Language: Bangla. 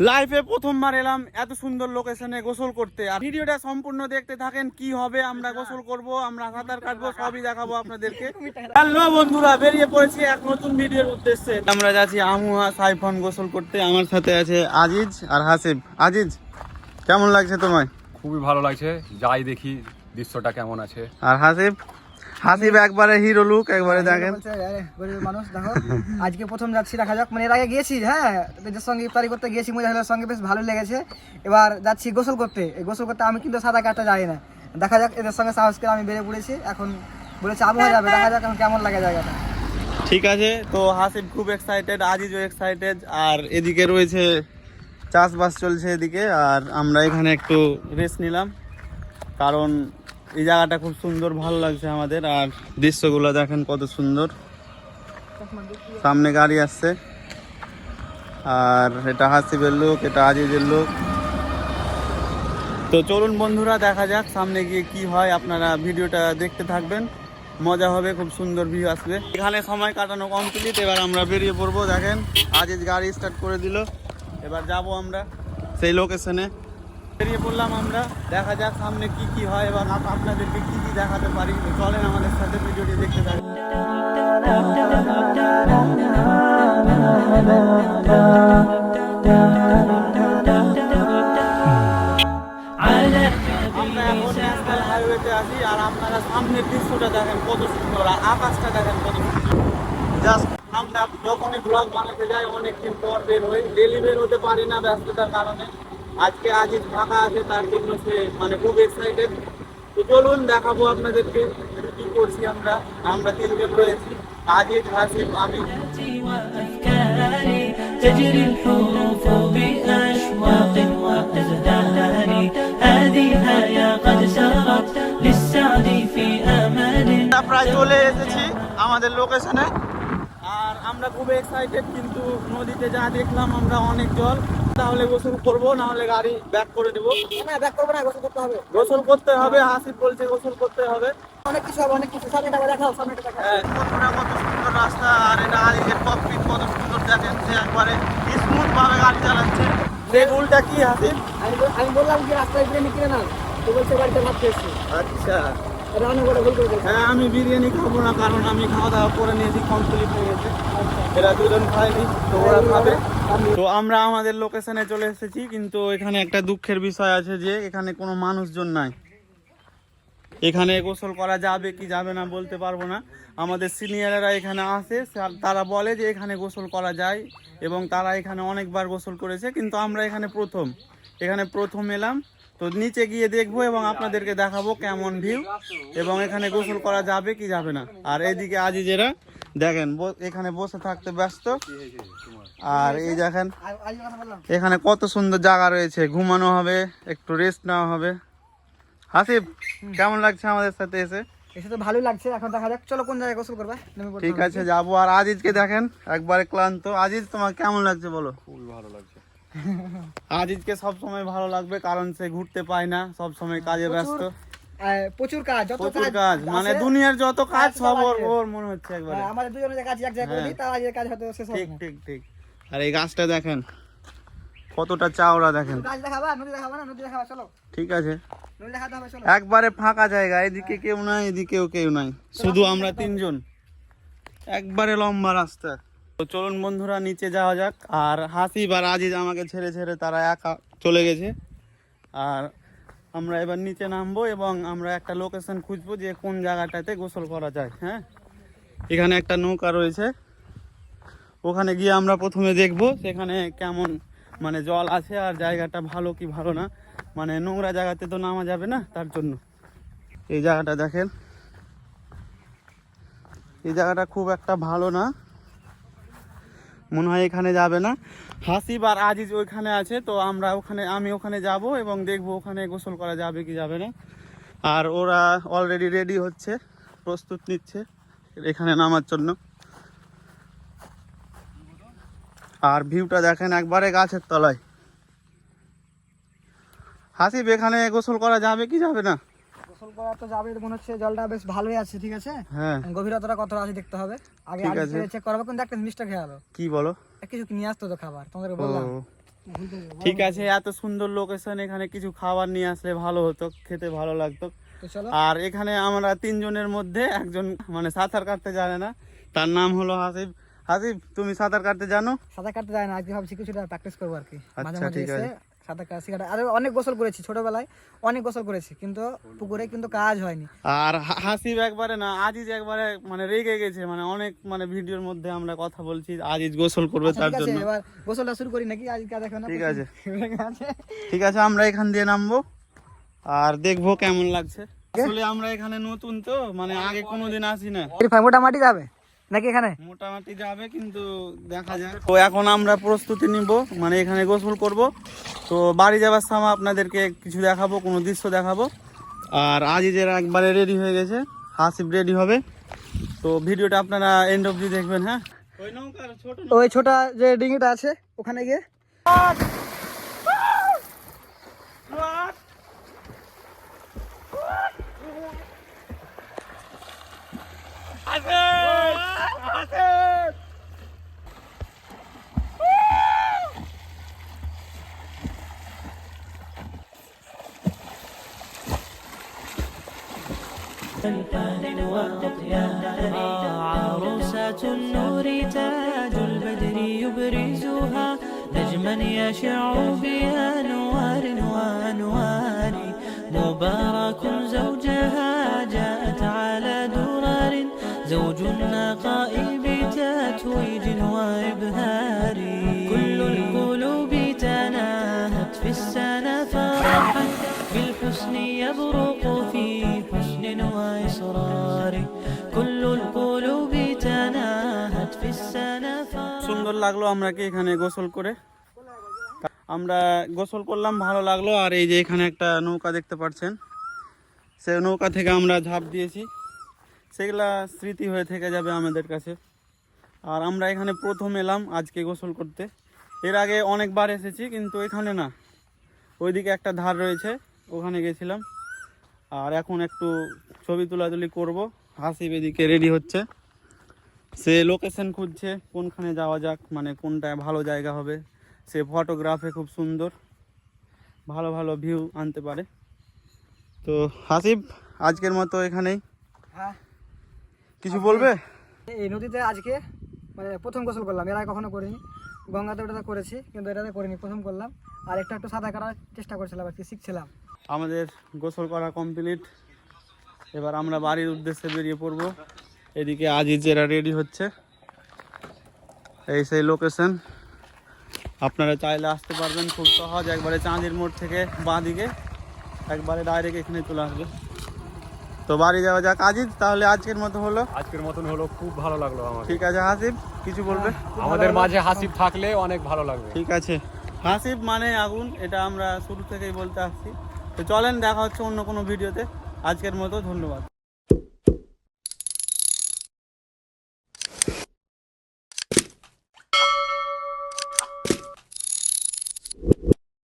লাইফে প্রথমবার এলাম এত সুন্দর লোকেশনে গোসল করতে। আর ভিডিওটা সম্পূর্ণ দেখতে থাকেন, কি হবে আমরা গোসল করব, আমরা সাঁতার কাটবো, সবই দেখাবো আপনাদেরকে। হ্যালো বন্ধুরা, বেরিয়ে পড়েছি এক নতুন ভিডিওর উদ্দেশ্যে। আমরা যাচ্ছি আমুহা সাইফন গোসল করতে। আমার সাথে আছে আজিজ আর হাসিব। আজিজ, কেমন লাগছে তোমায়? খুবই ভালো লাগছে, যাই দেখি দৃশ্যটা কেমন আছে। আর হাসিব? হাসিব একবারে হিরো লুক, একবারে দেখেন। মানুষ দেখো, আজকে প্রথম যাচ্ছি, দেখা যাক। মানে এর আগে গিয়েছি, হ্যাঁ, এদের সঙ্গে ইফতারি করতে গিয়েছি, মুজাহিদের সঙ্গে বেশ ভালো লেগেছে। এবার যাচ্ছি গোসল করতে। এই গোসল করতে আমি কিন্তু সাঁতার কাটতে যাই না, দেখা যাক। এদের সঙ্গে সাহস করে আমি বেরিয়ে পড়েছি। এখন বলেছে আবহাওয়া যাবে, দেখা যাক এখন কেমন লাগে জায়গাটা। ঠিক আছে, তো হাসিব খুব এক্সাইটেড, আজিজও এক্সাইটেড। আর এদিকে রয়েছে চাষবাস চলছে এদিকে, আর আমরা এখানে একটু রেস্ট নিলাম, কারণ এই জায়গাটা খুব সুন্দর, ভালো লাগছে আমাদের। আর দৃশ্যগুলো দেখেন কত সুন্দর, সামনে গাড়ি আসছে। আর এটা হাসিবের লোক, এটা আজিজের লোক। তো চলুন বন্ধুরা, দেখা যাক সামনে গিয়ে কি হয়। আপনারা ভিডিওটা দেখতে থাকবেন, মজা হবে, খুব সুন্দর ভিউ আসবে। এখানে সময় কাটানো কমপ্লিট, এবার আমরা বেরিয়ে পড়বো। দেখেন আজিজ গাড়ি স্টার্ট করে দিল, এবার যাব আমরা সেই লোকেশনে। বেরিয়ে পড়লাম আমরা, দেখা যাক সামনে কি কি হয় এবং আপনাদেরকে কি কি দেখাতে পারি। চলেন আমাদের সাথে ভিডিওটি দেখতে থাকুন। আমরা এখন ন্যাশনাল হাইওয়েতে আছি, আর আপনারা সামনের দৃশ্যটা দেখেন কত সুন্দর, আর আকাশটা দেখেন কত সুন্দর। জাস্ট আমরা যখনই ব্লগ বানাতে যাই অনেকদিন পর বের হই, ডেলি বের হতে পারি না ব্যস্ততার কারণে। আজকে আজিজ ফাঁকা আছে, তার জন্য সে মানে খুব এক্সাইটেড। তো চলুন দেখাবো আপনাদেরকে কি করছি আমরা। আমরা তিনজন রয়েছি, আজিজ, হাসিব, আমি। تجري الحروف بأشواق وأزدان هذه يا قد سرت للسعد في أمان প্রায় চলে এসেছি আমাদের লোকেশনে, আর আমরা খুব এক্সাইটেড। কিন্তু নদীতে যা দেখলাম আমরা, অনেক জল। তাহলে গোসল করবো, না হলে গাড়ি ব্যাক করে দেবো। না, ব্যাক করবো না, গোসল করতে হবে। গোসল করতে হবে, হাসিব বলছে গোসল করতে হবে। অনেক কিছু হবে, অনেক কিছু। সামনেটা দেখাও, সামনেটা দেখাও। হ্যাঁ, বন্ধুরা কত সুন্দর রাস্তা, আর এটা আজিজের ককপিট কত সুন্দর দেখেন, সে একবারে স্মুথ ভাবে গাড়ি চালাচ্ছে। সেই ভুলটা কি হাসিব? আমি বললাম কি রাস্তায় বিরিয়ানি কিনে নাও, তো বলছে বাড়িতে ভাত খেয়েছি। আচ্ছা, রান্না করে ভুল করে দিয়েছি। হ্যাঁ, আমি বিরিয়ানি খাবো না, কারণ আমি খাওয়া দাওয়া করে নিয়েছি, কমপ্লিট হয়ে গেছে। এরা দুজন খায়নি, তো ওরা খাবে। তো আমরা আমাদের লোকেশনে চলে এসেছি, কিন্তু এখানে একটা দুঃখের বিষয় আছে যে এখানে কোনো মানুষজন নাই। এখানে গোসল করা যাবে কি যাবে না বলতে পারবো না। আমাদের সিনিয়ররা এখানে আসে, তারা বলে যে এখানে গোসল করা যায়, এবং তারা এখানে অনেকবার গোসল করেছে, কিন্তু আমরা এখানে প্রথম এলাম। তো নিচে গিয়ে দেখবো এবং আপনাদেরকে দেখাবো কেমন ভিউ, এবং এখানে গোসল করা যাবে কি যাবে না। আর এইদিকে আজিজেরা দেখেন এখানে বসে থাকতে ব্যস্ত। আর এই দেখেন এখানে কত সুন্দর জায়গা রয়েছে, ঘুমানো হবে, একটু রেস্ট নেওয়া হবে। হাসিব, কেমন লাগছে আমাদের সাথে এসে? এসে তো ভালোই লাগছে। এখন দেখা যাক, চলো কোন জায়গায় গোসল করবে। ঠিক আছে, যাবো। আর আজিজকে দেখেন একবারে ক্লান্ত। আজিজ, তোমার কেমন লাগছে বলো? খুবই ভালো লাগছে। আজিজকে সব সময় ভালো লাগবে, কারণ সে ঘুরতে পায় না, সব সময় কাজে ব্যস্ত। প্রচুর কাজ, যত প্রচুর কাজ, মানে দুনিয়ার যত কাজ সব ওর মনে হচ্ছে একবারে। আমাদের দুজনের কাজ এক জায়গায় করে দিই, তার আজকের কাজ হয়তো শেষ হবে ঠিক না। ঠিক ঠিক। আর এই গাছটা দেখেন কতটা চাওড়া, দেখেন। কাজ দেখাবা, নদী দেখাবা না? নদী দেখাবা, চলো। ঠিক আছে, নদী দেখাতে হবে, চলো। একবারে ফাঁকা জায়গা, এদিকে কেউ নাই, এদিকেও কেউ নাই, শুধু আমরা তিনজন, একবারে লম্বা রাস্তা। তো চলুন বন্ধুরা, নিচে যাওয়া যাক। আর হাসিব আর আজিজ আমাকে ছেড়ে ছেড়ে তারা একা চলে গেছে। আর আমরা এবার নিচে নামবো, এবং আমরা একটা লোকেশন খুঁজবো যে কোন জায়গাটাতে গোসল করা যায়। হ্যাঁ, এখানে একটা নৌকা রয়েছে, ওখানে গিয়ে আমরা প্রথমে দেখব সেখানে কেমন মানে জল আছে, আর জায়গাটা ভালো কি ভালো না। মানে নোংরা জায়গাতে তো নামা যাবে না, তার জন্য। এই জায়গাটা দেখেন, এই জায়গাটা খুব একটা ভালো না, মনে হয় এখানে যাবে না। হাসিব আর আজিজ ওইখানে আছে, তো আমি ওখানে যাব এবং দেখবো ওখানে গোসল করা যাবে কি যাবে না। আর ওরা অলরেডি রেডি হচ্ছে, প্রস্তুত নিচ্ছে এখানে নামার জন্য। আর ভিউটা দেখেন, একবারে গাছের তলায়। হাসিব, এখানে গোসল করা যাবে কি যাবে না? গোসল করা তো যাবে, মনে হচ্ছে জলটা বেশ ভালোই আছে। ঠিক আছে, হ্যাঁ, গভীরতাটা কতটা আছে দেখতে হবে আগে। ঠিক আছে, চেক করবো। কিন্তু একটা জিনিসটা খেয়াল, কি বলো? কিছু নিয়ে আসতো তো খাবার, তোমাদের বললাম। ঠিক আছে, এত সুন্দর লোকেশন, এখানে কিছু খাবার নিয়ে আসলে ভালো হতো, খেতে ভালো লাগতো। তো চলো। আর এখানে আমরা তিনজনের মধ্যে একজন মানে সাঁতার কাটতে জানে না, তার নাম হলো হাসিব। হাসিব, তুমি সাঁতার কাটতে জানো? সাঁতার কাটতে যায় না, আজকে ভাবছি কিছুটা প্র্যাকটিস করবো আর কি। মাঝে আচ্ছা, মাঝে ঠিক এসে সাঁতার কাটা আর অনেক গোসল করেছি ছোটবেলায়, অনেক গোসল করেছি, কিন্তু পুকুরে কিন্তু কাজ হয়নি। আর হাসিব একবারে না, আজিজ একবারে মানে রেগে গেছে, মানে অনেক মানে ভিডিওর মধ্যে আমরা কথা বলছি আজিজ গোসল করবে আচ্ছা, তার ঠিক আছে, জন্য। এবার গোসলটা শুরু করি নাকি? আজকে দেখো না, ঠিক আছে। রেগে আছে। ঠিক আছে, আমরা এখান দিয়ে নামবো আর দেখবো কেমন লাগছে। আসলে আমরা এখানে নতুন তো, মানে আগে কোনোদিন আসি না। মোটামুটি যাবে নাকি এখানে? মোটামুটি যাবে, কিন্তু দেখা যাক। তো এখন আমরা প্রস্তুতি নিব, মানে এখানে গোসল করব। তো বাড়ি যাবার সময় আপনাদেরকে কিছু দেখাবো, কোনো দৃশ্য দেখাবো। আর আজিজের একবারে রেডি হয়ে গেছে, হাসিব রেডি হবে। তো ভিডিওটা আপনারা এন্ড অবধি দেখবেন। হ্যাঁ, ওই ছোট যে ডিঙিটা আছে ওখানে গিয়ে الفان وأطياري عروسة النور تاج البدر يبرزها نجما يشع بأنوار وأنوار مبارك زوجها جاءت على درر زوج النقاء بتتويج وإبهار كل القلوب تناهت في السنة فرحا بالحسن يبرق في حسن وإصرار كل القلوب تناهت في السنة সুন্দর লাগলো আমরা কি এখানে গোসল করে। আমরা গোসল করলাম, ভালো লাগলো। আর এই যে এখানে একটা নৌকা দেখতে পাচ্ছেন, সে নৌকা থেকে আমরা ঝাঁপ দিয়েছি, সেগুলা স্মৃতি হয়ে থেকে যাবে আমাদের কাছে। আর আমরা এখানে প্রথম এলাম আজকে গোসল করতে, এর আগে অনেকবার এসেছি, কিন্তু এখানে না, ওইদিকে একটা ধার রয়েছে, ওখানে গেছিলাম। আর এখন একটু ছবি তোলাতুলি করব। হাসিব এদিকে রেডি হচ্ছে, সে লোকেশন খুঁজছে কোনখানে যাওয়া যাক, মানে কোনটা ভালো জায়গা হবে। সে ফটোগ্রাফে খুব সুন্দর ভালো ভালো ভিউ আনতে পারে। তো হাসিব, আজকের মতো এখানেই, হ্যাঁ, কিছু বলবে? এই নদীতে আজকে মানে প্রথম গোসল করলাম, এর আগে কখনো করিনি। গঙ্গাতে ওটাতে করেছি, কিন্তু এটাতে করিনি, প্রথম করলাম। আর একটু সাঁতার কাটার চেষ্টা করছিলাম আর কি, শিখছিলাম। আমাদের গোসল করা কমপ্লিট, এবার আমরা বাড়ির উদ্দেশ্যে বেরিয়ে পড়ব। এদিকে আজিজেরা রেডি হচ্ছে, এই সেই লোকেশন। আপনারা চাইলে আসতে পারবেন, খুব সহজ, একবারে চাঁদির মোড় থেকে বাঁ দিকে একবারে ডাইরেক্ট এখানে চলে আসবে। তো বাড়ি যাওয়া যাক। আজিজ, তাহলে আজকের মতো হলো। আজকের মতন হলো, খুব ভালো লাগলো আমার। ঠিক আছে হাসিব, কিছু বলবে? আমাদের মাঝে হাসিব থাকলে অনেক ভালো লাগবে। ঠিক আছে, হাসিব মানে আগুন, এটা আমরা শুরু থেকেই বলতে আসছি। তো চলেন, দেখা হচ্ছে অন্য কোনো ভিডিওতে। আজকের মতো ধন্যবাদ।